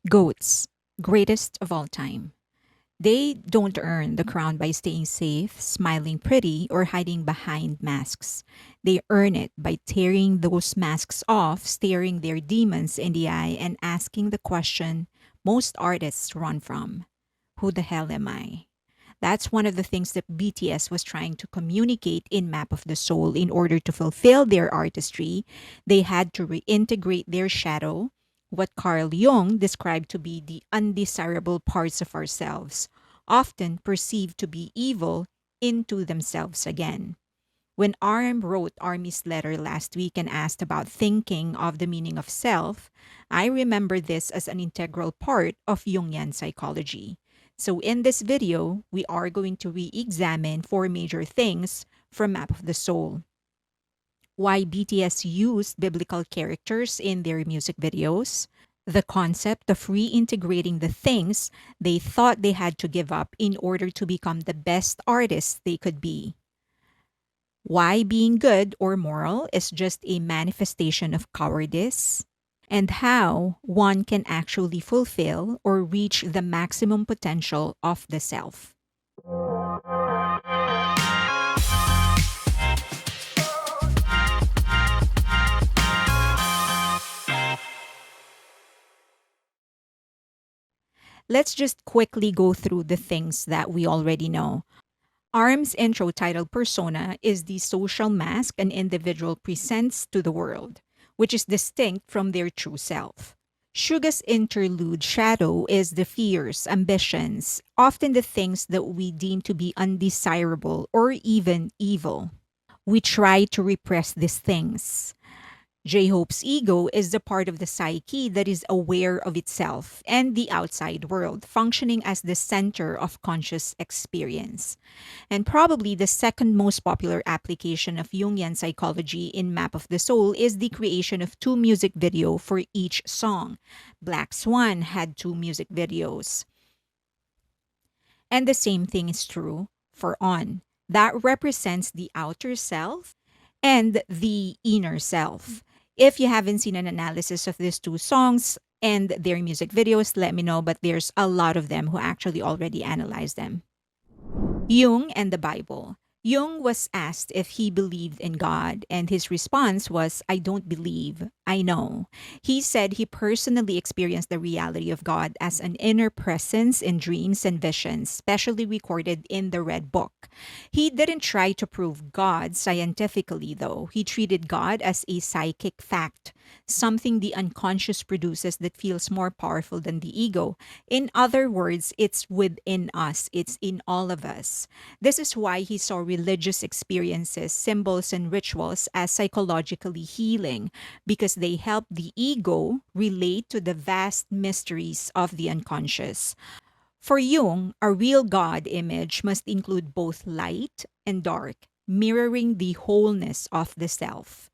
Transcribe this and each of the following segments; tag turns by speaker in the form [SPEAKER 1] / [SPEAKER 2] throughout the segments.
[SPEAKER 1] Goats, greatest of all time. They don't earn the crown by staying safe, smiling pretty, or hiding behind masks. They earn it by tearing those masks off, staring their demons in the eye, and asking the question most artists run from: who the hell am I? That's one of the things that BTS was trying to communicate in Map of the Soul. In order to fulfill their artistry, they had to reintegrate their shadow, what Carl Jung described to be the undesirable parts of ourselves, often perceived to be evil, into themselves again. When RM wrote Army's letter last week and asked about thinking of the meaning of self, I remember this as an integral part of Jungian psychology. So in this video, we are going to re-examine four major things from Map of the Soul. Why BTS used biblical characters in their music videos, the concept of reintegrating the things they thought they had to give up in order to become the best artists they could be, why being good or moral is just a manifestation of cowardice, and how one can actually fulfill or reach the maximum potential of the self. Let's just quickly go through the things that we already know. ARM's intro titled Persona is the social mask an individual presents to the world, which is distinct from their true self. Suga's interlude Shadow is the fears, ambitions, often the things that we deem to be undesirable or even evil. We try to repress these things. J-Hope's ego is the part of the psyche that is aware of itself and the outside world, functioning as the center of conscious experience. And probably the second most popular application of Jungian psychology in Map of the Soul is the creation of two music videos for each song. Black Swan had two music videos. And the same thing is true for On. That represents the outer self and the inner self. If you haven't seen an analysis of these two songs and their music videos, let me know, but there's a lot of them who actually already analyzed them. Jung and the Bible. Jung was asked if he believed in God, and his response was, I don't believe, I know. He said he personally experienced the reality of God as an inner presence in dreams and visions, specially recorded in the Red Book. He didn't try to prove God scientifically, though. He treated God as a psychic fact, something the unconscious produces that feels more powerful than the ego. In other words, it's within us, it's in all of us. This is why he saw religious experiences, symbols, and rituals as psychologically healing, because they help the ego relate to the vast mysteries of the unconscious. For Jung, a real God image must include both light and dark, mirroring the wholeness of the self.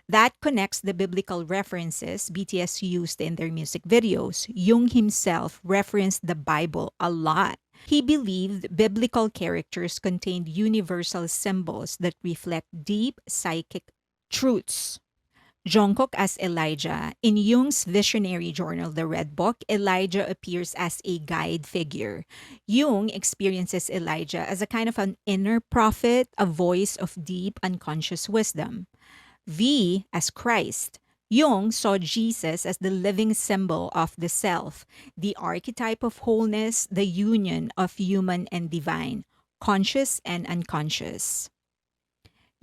[SPEAKER 1] That connects the biblical references BTS used in their music videos. Jung himself referenced the Bible a lot. He believed biblical characters contained universal symbols that reflect deep psychic truths. Jungkook as Elijah. In Jung's visionary journal, The Red Book, Elijah appears as a guide figure. Jung experiences Elijah as a kind of an inner prophet, a voice of deep unconscious wisdom. V as Christ. Jung saw Jesus as the living symbol of the self, the archetype of wholeness, the union of human and divine, conscious and unconscious.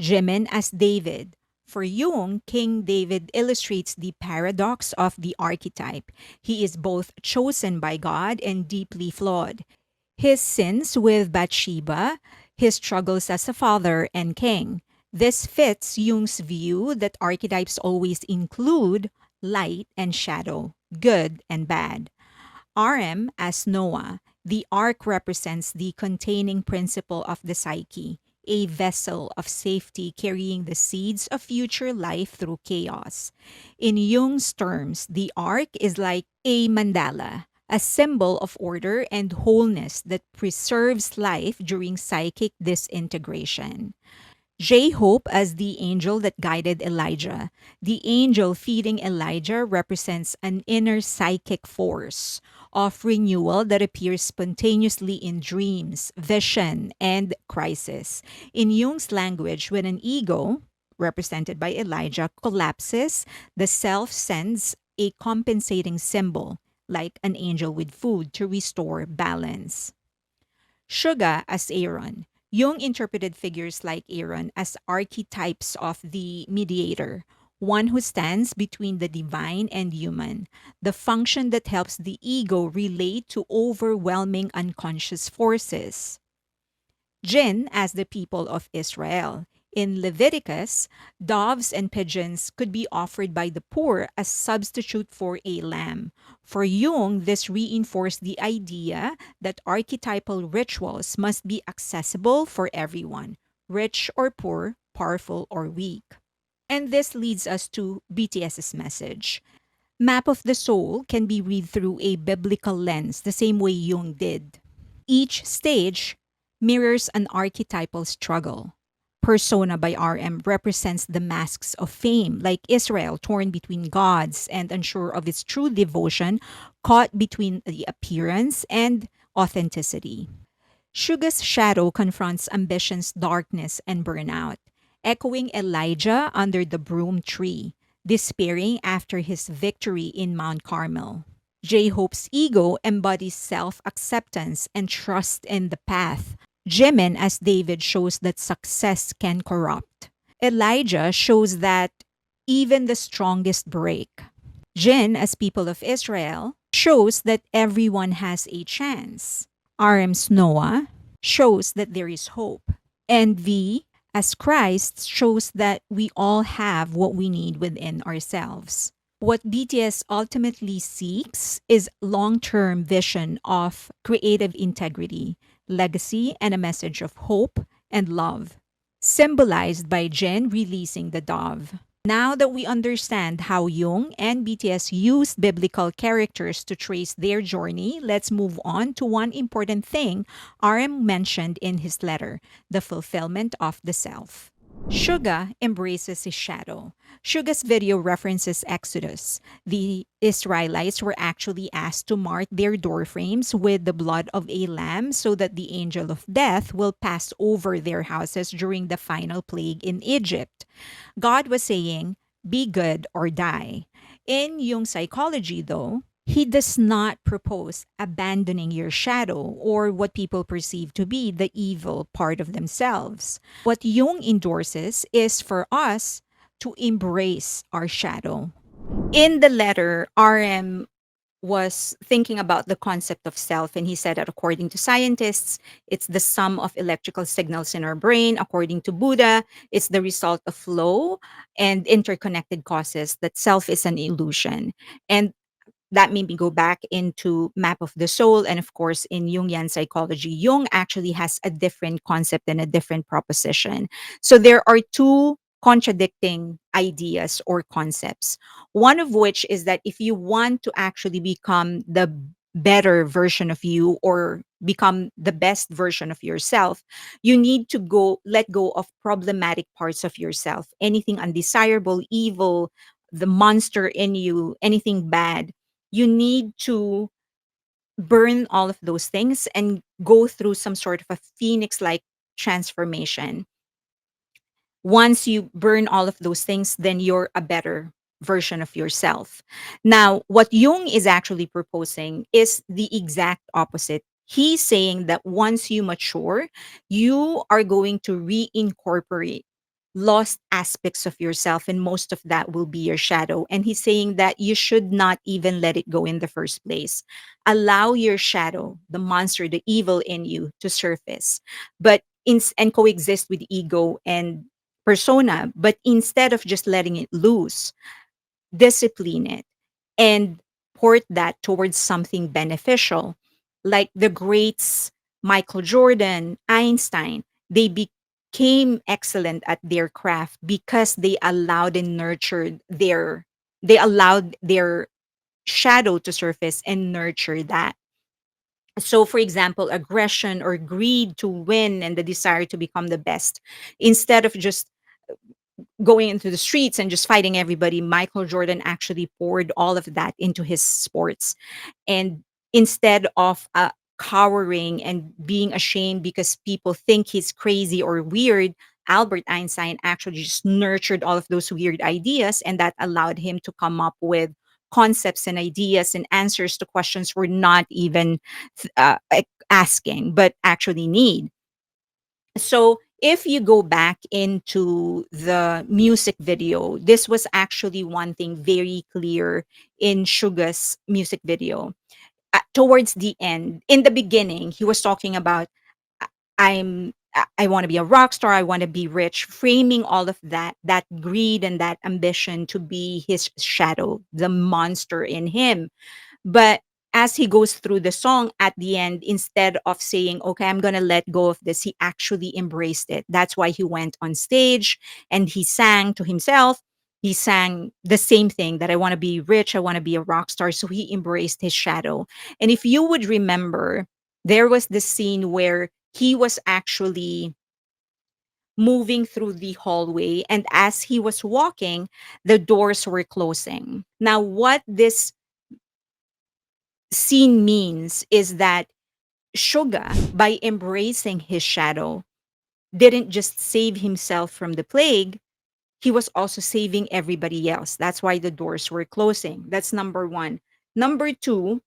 [SPEAKER 1] Jimin as David. For Jung, King David illustrates the paradox of the archetype. He is both chosen by God and deeply flawed. His sins with Bathsheba, his struggles as a father and king. This fits Jung's view that archetypes always include light and shadow, good and bad. RM as Noah. The ark represents the containing principle of the psyche, a vessel of safety carrying the seeds of future life through chaos. In Jung's terms, the ark is like a mandala, a symbol of order and wholeness that preserves life during psychic disintegration. J Hope as the angel that guided Elijah. The angel feeding Elijah represents an inner psychic force of renewal that appears spontaneously in dreams, vision, and crisis. In Jung's language, when an ego, represented by Elijah, collapses, the self sends a compensating symbol, like an angel with food, to restore balance. Suga as Aaron. Jung interpreted figures like Aaron as archetypes of the mediator, one who stands between the divine and human, the function that helps the ego relate to overwhelming unconscious forces. Jinn as the people of Israel. In Leviticus, doves and pigeons could be offered by the poor as substitute for a lamb. For Jung, this reinforced the idea that archetypal rituals must be accessible for everyone, rich or poor, powerful or weak. And this leads us to BTS's message. Map of the Soul can be read through a biblical lens, the same way Jung did. Each stage mirrors an archetypal struggle. Persona by RM represents the masks of fame, like Israel, torn between gods and unsure of its true devotion, caught between the appearance and authenticity. Suga's shadow confronts ambition's darkness and burnout, echoing Elijah under the broom tree, despairing after his victory in Mount Carmel. J Hope's ego embodies self acceptance and trust in the path. Jimin as David shows that success can corrupt. Elijah shows that even the strongest break. Jin as people of Israel shows that everyone has a chance. RM's Noah shows that there is hope. And V as Christ shows that we all have what we need within ourselves. What BTS ultimately seeks is long-term vision of creative integrity, legacy, and a message of hope and love, symbolized by Jen releasing the dove. Now that we understand how Jung and BTS used biblical characters to trace their journey, let's move on to one important thing RM mentioned in his letter: the fulfillment of the self. Suga embraces his shadow. Suga's video references Exodus. The Israelites were actually asked to mark their doorframes with the blood of a lamb so that the angel of death will pass over their houses during the final plague in Egypt. God was saying, be good or die. In Jung psychology, though, he does not propose abandoning your shadow or what people perceive to be the evil part of themselves. What Jung endorses is for us to embrace our shadow. In the letter, RM was thinking about the concept of self, and he said that according to scientists, it's the sum of electrical signals in our brain. According to Buddha, it's the result of flow and interconnected causes, that self is an illusion. And that made me go back into Map of the Soul. And of course, in Jungian psychology, Jung actually has a different concept and a different proposition. So there are two contradicting ideas or concepts. One of which is that if you want to actually become the better version of you or become the best version of yourself, you need to let go of problematic parts of yourself, anything undesirable, evil, the monster in you, anything bad. You need to burn all of those things and go through some sort of a phoenix like transformation. Once you burn all of those things, then you're a better version of yourself. Now, what Jung is actually proposing is the exact opposite. He's saying that once you mature, you are going to reincorporate lost aspects of yourself, and most of that will be your shadow. And he's saying that you should not even let it go in the first place. Allow your shadow, the monster, the evil in you, to surface, and coexist with ego and persona. But instead of just letting it loose, discipline it and port that towards something beneficial. Like the greats, Michael Jordan, Einstein, they became excellent at their craft because they allowed and nurtured they allowed their shadow to surface and nurture that. So, for example, aggression or greed to win and the desire to become the best. Instead of just going into the streets and just fighting everybody, Michael Jordan actually poured all of that into his sports. And instead of cowering and being ashamed because people think he's crazy or weird, Albert Einstein actually just nurtured all of those weird ideas, and that allowed him to come up with concepts and ideas and answers to questions we're not even asking, but actually need. So if you go back into the music video, this was actually one thing very clear in Suga's music video. Towards the end, in the beginning, he was talking about I want to be a rock star, I want to be rich, framing all of that greed and that ambition to be his shadow, the monster in him. But as he goes through the song at the end, instead of saying, okay, I'm going to let go of this, he actually embraced it. That's why he went on stage and he sang to himself. He sang the same thing, that I want to be rich, I want to be a rock star. So he embraced his shadow. And if you would remember, there was this scene where he was actually moving through the hallway. And as he was walking, the doors were closing. Now, what this scene means is that Suga, by embracing his shadow, didn't just save himself from the plague, he was also saving everybody else. That's why the doors were closing. That's number one. Number two,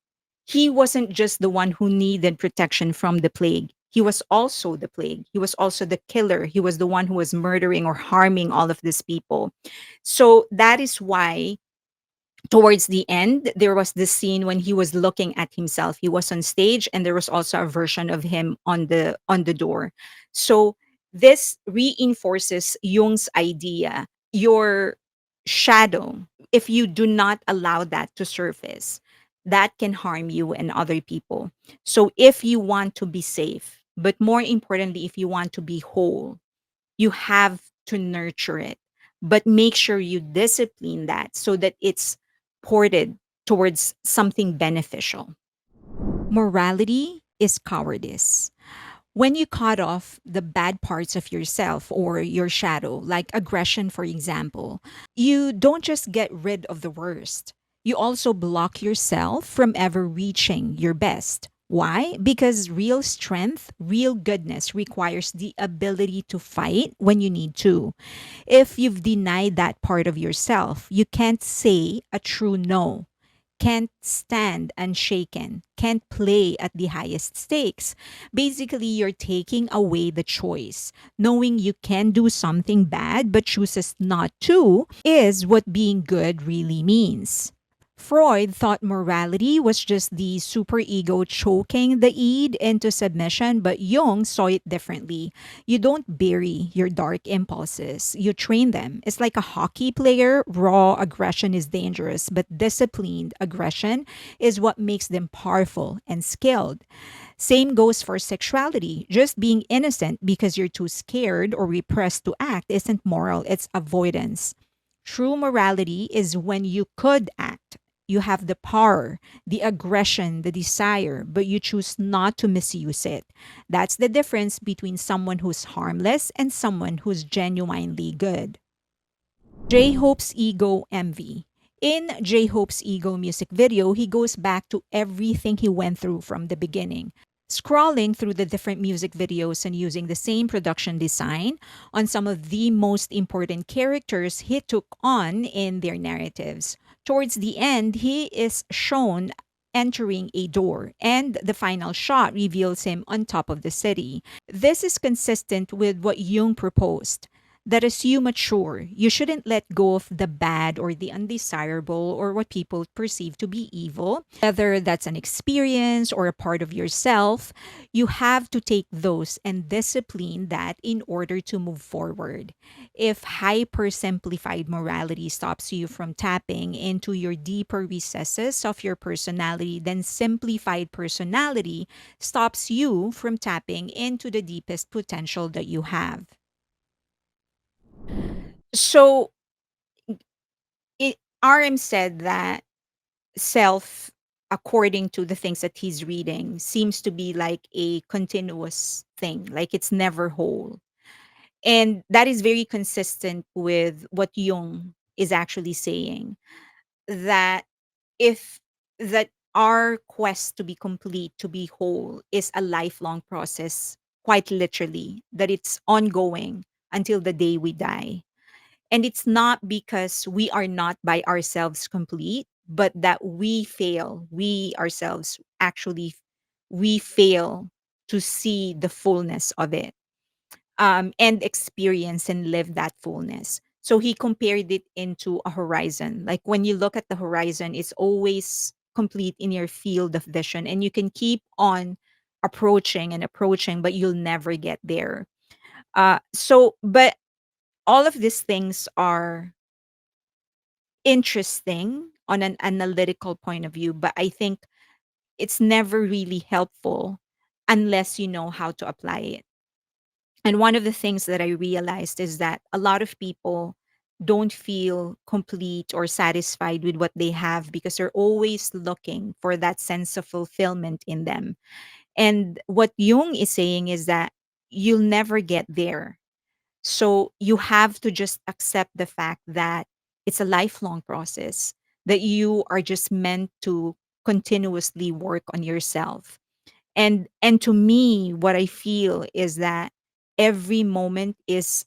[SPEAKER 1] he wasn't just the one who needed protection from the plague. He was also the plague. He was also the killer. He was the one who was murdering or harming all of these people. So that is why towards the end there was this scene when he was looking at himself. He was on stage and there was also a version of him on the door. So this reinforces Jung's idea. Your shadow, if you do not allow that to surface, that can harm you and other people. So if you want to be safe, but more importantly, if you want to be whole, you have to nurture it, but make sure you discipline that so that it's ported towards something beneficial. Morality is cowardice. When you cut off the bad parts of yourself or your shadow, like aggression, for example, you don't just get rid of the worst, you also block yourself from ever reaching your best. Why? Because real strength, real goodness requires the ability to fight when you need to. If you've denied that part of yourself, you can't say a true no, can't stand unshaken, can't play at the highest stakes. Basically, you're taking away the choice. Knowing you can do something bad but chooses not to is what being good really means. Freud thought morality was just the superego choking the id into submission, but Jung saw it differently. You don't bury your dark impulses, you train them. It's like a hockey player. Raw aggression is dangerous, but disciplined aggression is what makes them powerful and skilled. Same goes for sexuality. Just being innocent because you're too scared or repressed to act isn't moral, it's avoidance. True morality is when you could act. You have the power, the aggression, the desire, but you choose not to misuse it. That's the difference between someone who's harmless and someone who's genuinely good. J Hope's ego envy. In J Hope's ego music video, he goes back to everything he went through from the beginning. Scrolling through the different music videos and using the same production design on some of the most important characters he took on in their narratives. Towards the end, he is shown entering a door, and the final shot reveals him on top of the city. This is consistent with what Jung proposed, that as you mature, you shouldn't let go of the bad or the undesirable or what people perceive to be evil. Whether that's an experience or a part of yourself, you have to take those and discipline that in order to move forward. If hyper simplified morality stops you from tapping into your deeper recesses of your personality, then simplified personality stops you from tapping into the deepest potential that you have. So RM said that self according to the things that he's reading, seems to be like a continuous thing, like it's never whole. And that is very consistent with what Jung is actually saying, that if that our quest to be complete, to be whole, is a lifelong process, quite literally, that it's ongoing until the day we die. And it's not because we are not by ourselves complete, but that we fail. We ourselves actually, we fail to see the fullness of it, and experience and live that fullness. So he compared it into a horizon. Like when you look at the horizon, it's always complete in your field of vision, and you can keep on approaching and approaching, but you'll never get there. But all of these things are interesting on an analytical point of view, but I think it's never really helpful unless you know how to apply it. And one of the things that I realized is that a lot of people don't feel complete or satisfied with what they have because they're always looking for that sense of fulfillment in them. And what Jung is saying is that you'll never get there. So you have to just accept the fact that it's a lifelong process, that you are just meant to continuously work on yourself. And to me, what I feel is that every moment is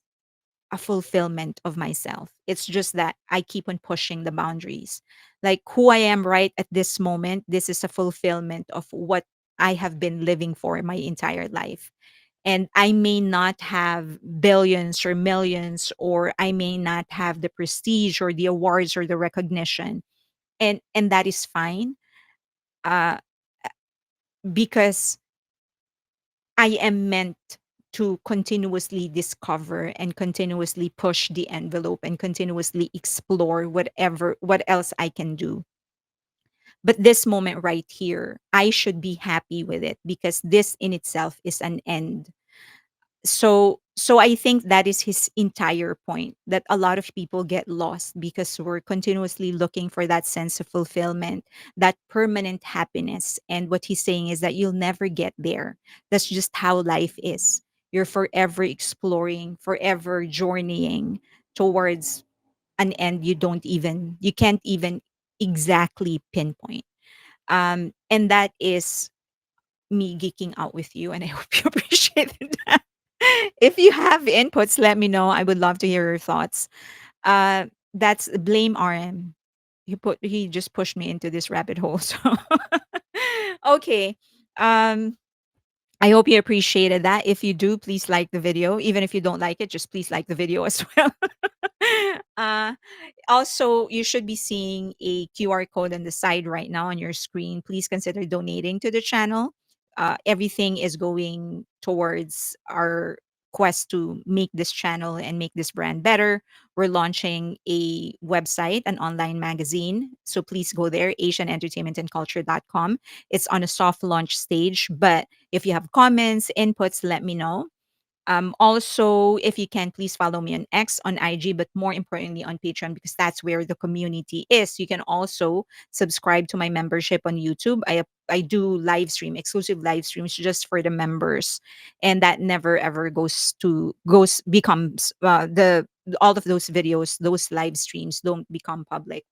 [SPEAKER 1] a fulfillment of myself. It's just that I keep on pushing the boundaries. Like who I am right at this moment, this is a fulfillment of what I have been living for my entire life. And I may not have billions or millions, or I may not have the prestige or the awards or the recognition. And that is fine, uh, because I am meant to continuously discover and continuously push the envelope and continuously explore what else I can do. But this moment right here, I should be happy with it because this in itself is an end. So I think that is his entire point, that a lot of people get lost because we're continuously looking for that sense of fulfillment, that permanent happiness. And what he's saying is that you'll never get there. That's just how life is. You're forever exploring, forever journeying towards an end you can't even exactly pinpoint. And that is me geeking out with you, and I hope you appreciated that. If you have inputs, let me know. I would love to hear your thoughts. That's blame RM. He just pushed me into this rabbit hole. So okay. Um I hope you appreciated that. If you do, please like the video. Even if you don't like it, just please like the video as well. uh, Also, you should be seeing a QR code on the side right now on your screen. Please consider donating to the channel. Everything is going towards our quest to make this channel and make this brand better. We're launching a website, an online magazine. So please go there, asianentertainmentandculture.com. It's on a soft launch stage, but if you have comments, inputs, let me know. Also, if you can, please follow me on X, on IG, but more importantly on Patreon, because that's where the community is. You can also subscribe to my membership on YouTube. I do live stream, exclusive live streams just for the members, and that never ever goes becomes the all of those videos, those live streams don't become public.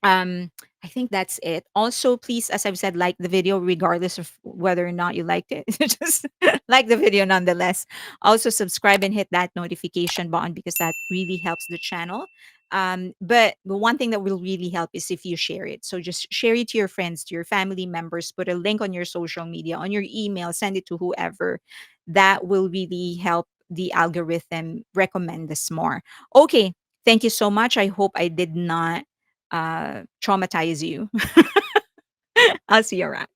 [SPEAKER 1] I think that's it. Also, please, as I've said, like the video regardless of whether or not you liked it. Just like the video nonetheless. Also, subscribe and hit that notification button because that really helps the channel. But the one thing that will really help is if you share it. So just share it to your friends, to your family members, put a link on your social media, on your email, send it to whoever. That will really help the algorithm recommend this more. Okay. Thank you so much. I hope I did not traumatize you. I'll see you around.